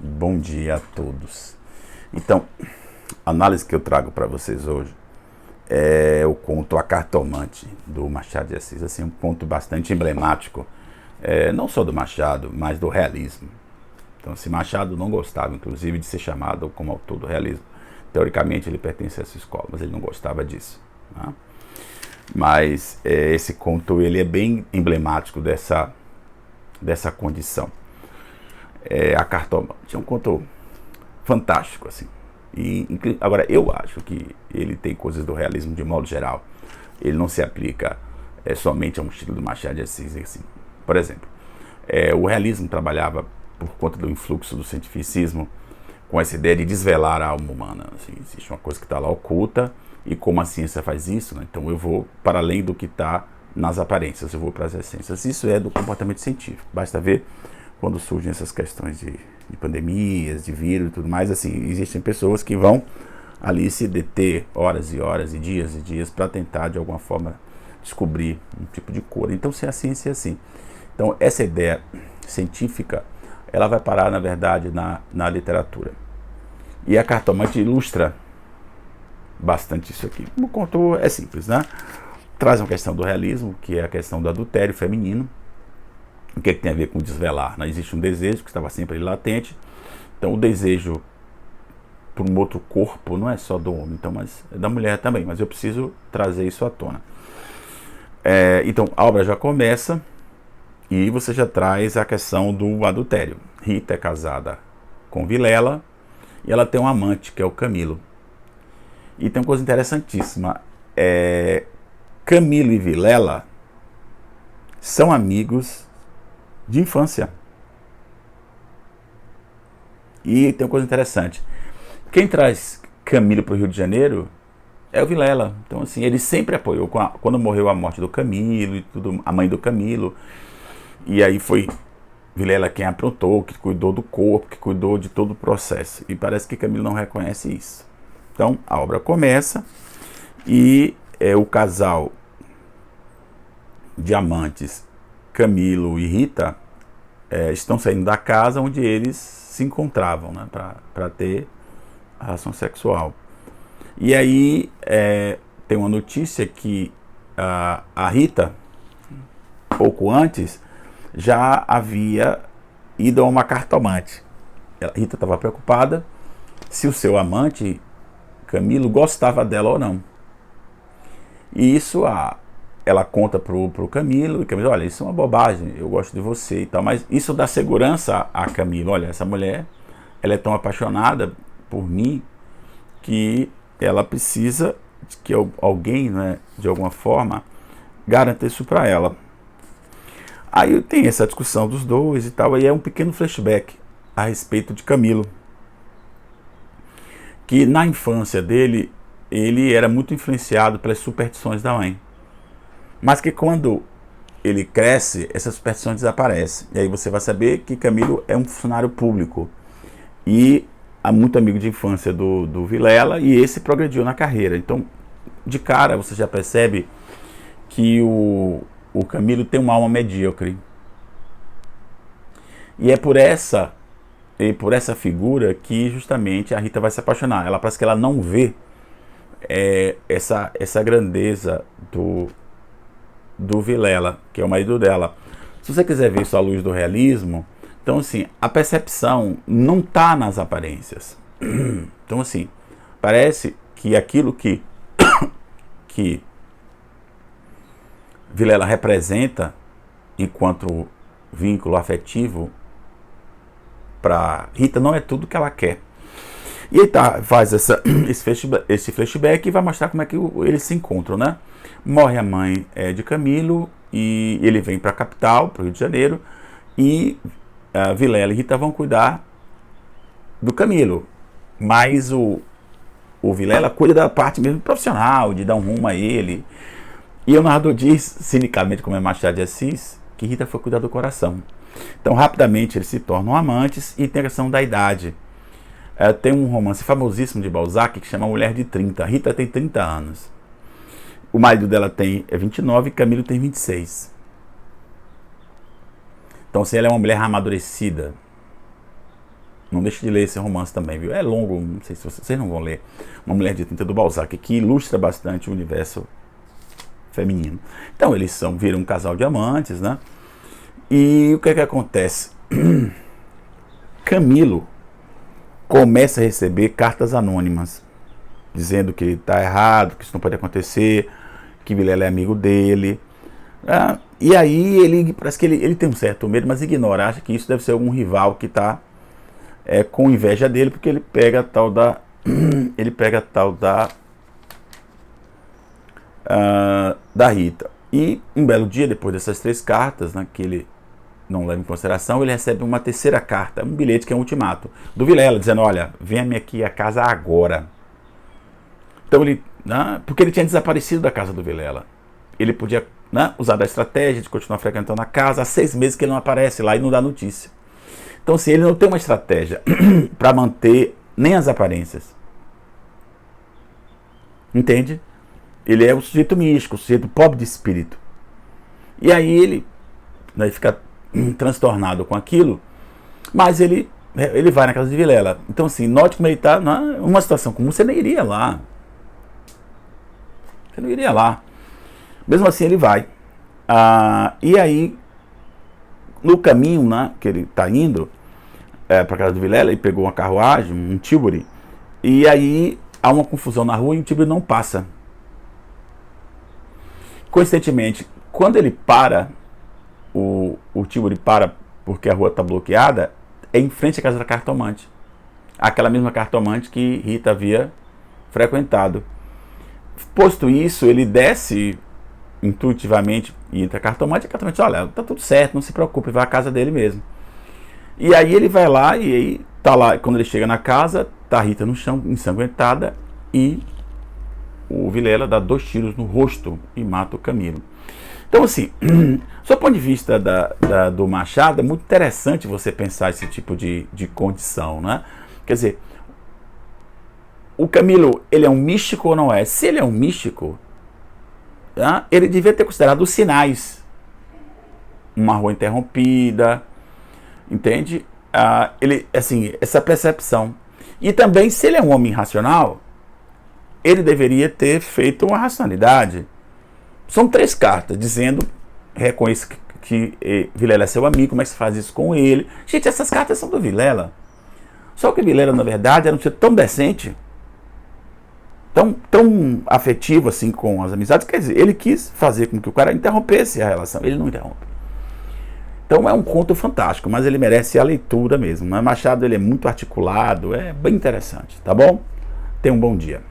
Bom dia a todos. Então, a análise que eu trago para vocês hoje é o conto A Cartomante, do Machado de Assis. Assim, um conto bastante emblemático, não só do Machado, mas do realismo. Então, se Machado não gostava, inclusive, de ser chamado como autor do realismo, teoricamente ele pertence a essa escola, mas ele não gostava disso, né? Mas esse conto ele é bem emblemático dessa condição. A Cartomante é um conto fantástico, assim. Agora, eu acho que ele tem coisas do realismo de modo geral. Ele não se aplica somente a um estilo do Machado de Assis, assim. Por exemplo, o realismo trabalhava por conta do influxo do cientificismo com essa ideia de desvelar a alma humana. Assim, existe uma coisa que está lá oculta e como a ciência faz isso, né? Então eu vou para além do que está nas aparências, eu vou para as essências. Isso é do comportamento científico. Basta ver quando surgem essas questões de pandemias, de vírus e tudo mais, assim, existem pessoas que vão ali se deter horas e horas e dias para tentar de alguma forma descobrir um tipo de cura. Então, se a ciência é assim, então essa ideia científica ela vai parar na verdade na literatura. E a Cartomante ilustra bastante isso aqui. O conto é simples, né? Traz uma questão do realismo, que é a questão do adultério feminino. O que tem a ver com desvelar? Né? Existe um desejo que estava sempre ali latente. Então o desejo por um outro corpo não é só do homem, então, mas é da mulher também. Mas eu preciso trazer isso à tona. Então a obra já começa e você já traz a questão do adultério. Rita é casada com Vilela e ela tem um amante que é o Camilo. E tem uma coisa interessantíssima. Camilo e Vilela são amigos de infância. E tem uma coisa interessante. Quem traz Camilo para o Rio de Janeiro é o Vilela. Então, assim, ele sempre apoiou. Quando morreu a morte do Camilo e tudo, a mãe do Camilo. E aí foi Vilela quem aprontou, que cuidou do corpo, que cuidou de todo o processo. E parece que Camilo não reconhece isso. Então, a obra começa e o casal de amantes, Camilo e Rita, estão saindo da casa onde eles se encontravam, né, para ter a relação sexual. E aí tem uma notícia que a Rita, pouco antes, já havia ido a uma cartomante. A Rita estava preocupada se o seu amante, Camilo, gostava dela ou não. E isso ela conta pro Camilo, e Camilo, olha, isso é uma bobagem, eu gosto de você e tal, mas isso dá segurança a Camilo, olha, essa mulher, ela é tão apaixonada por mim que ela precisa de que alguém, né, de alguma forma, garanta isso para ela. Aí tem essa discussão dos dois e tal, aí é um pequeno flashback a respeito de Camilo, que na infância dele, ele era muito influenciado pelas superstições da mãe. Mas que quando ele cresce, essas superstições desaparecem. E aí você vai saber que Camilo é um funcionário público. E é muito amigo de infância do Vilela, e esse progrediu na carreira. Então, de cara, você já percebe que o Camilo tem uma alma medíocre. E é por essa figura que justamente a Rita vai se apaixonar. Ela parece que ela não vê essa grandeza do Vilela, que é o marido dela. Se você quiser ver isso à luz do realismo, então assim, a percepção não está nas aparências. Então assim, parece que aquilo que Vilela representa enquanto vínculo afetivo para Rita não é tudo que ela quer. E aí faz esse flashback e vai mostrar como é que eles se encontram, né? Morre a mãe de Camilo e ele vem para a capital, para o Rio de Janeiro, e Vilela e Rita vão cuidar do Camilo. Mas o Vilela cuida da parte mesmo profissional, de dar um rumo a ele. E o narrador diz, cinicamente, como é Machado de Assis, que Rita foi cuidar do coração. Então, rapidamente, eles se tornam amantes e tem a questão da idade. Tem um romance famosíssimo de Balzac que chama Mulher de 30. Rita tem 30 anos. O marido dela tem 29 e Camilo tem 26. Então, se ela é uma mulher amadurecida, Não deixe de ler esse romance também, viu? É longo, não sei se vocês não vão ler. Uma Mulher de Tinta do Balzac, que ilustra bastante o universo feminino. Então eles viram um casal de amantes, né? E o que é que acontece? Camilo começa a receber cartas anônimas, dizendo que ele está errado, que isso não pode acontecer, que Vilela é amigo dele. E aí ele parece que ele tem um certo medo, mas ignora, acha que isso deve ser algum rival que está com inveja dele, porque ele pega a tal da da Rita. E um belo dia, depois dessas 3 cartas, né, que ele não leva em consideração, ele recebe uma terceira carta, um bilhete que é um ultimato do Vilela, dizendo: olha, venha-me aqui a casa agora. Então ele, porque ele tinha desaparecido da casa do Vilela, ele podia usar da estratégia de continuar frequentando a casa. Há 6 meses que ele não aparece lá e não dá notícia. Então, assim, ele não tem uma estratégia para manter nem as aparências. Entende? Ele é um sujeito místico, um sujeito pobre de espírito. E aí ele fica transtornado com aquilo, mas ele vai na casa de Vilela. Então, assim, note como ele está numa situação comum, você nem iria lá. Você não iria lá. Mesmo assim, ele vai. E aí, no caminho, que ele está indo para a casa do Vilela, ele pegou uma carruagem, um tílburi, e aí há uma confusão na rua e o tílburi não passa. Coincidentemente, quando ele para, o tílburi para porque a rua está bloqueada, é em frente à casa da cartomante. Aquela mesma cartomante que Rita havia frequentado. Posto isso, ele desce intuitivamente e entra a cartomante diz: olha, tá tudo certo, não se preocupe, vai à casa dele mesmo. E aí ele vai lá, e aí tá lá, quando ele chega na casa, tá a Rita no chão, ensanguentada, e o Vilela dá 2 tiros no rosto e mata o Camilo. Então, assim, do ponto de vista do Machado, é muito interessante você pensar esse tipo de condição, né? Quer dizer, o Camilo, ele é um místico ou não é? Se ele é um místico, ele devia ter considerado os sinais. Uma rua interrompida, entende? Ele, assim, essa percepção. E também, se ele é um homem racional, ele deveria ter feito uma racionalidade. São 3 cartas dizendo: reconheça que Vilela é seu amigo, como é que você faz isso com ele? Gente, essas cartas são do Vilela. Só que Vilela, na verdade, era um ser tão decente, tão afetivo assim com as amizades, quer dizer, ele quis fazer com que o cara interrompesse a relação, ele não interrompe. Então é um conto fantástico, mas ele merece a leitura mesmo. Mas Machado, ele é muito articulado, é bem interessante, tá bom? Tenha um bom dia.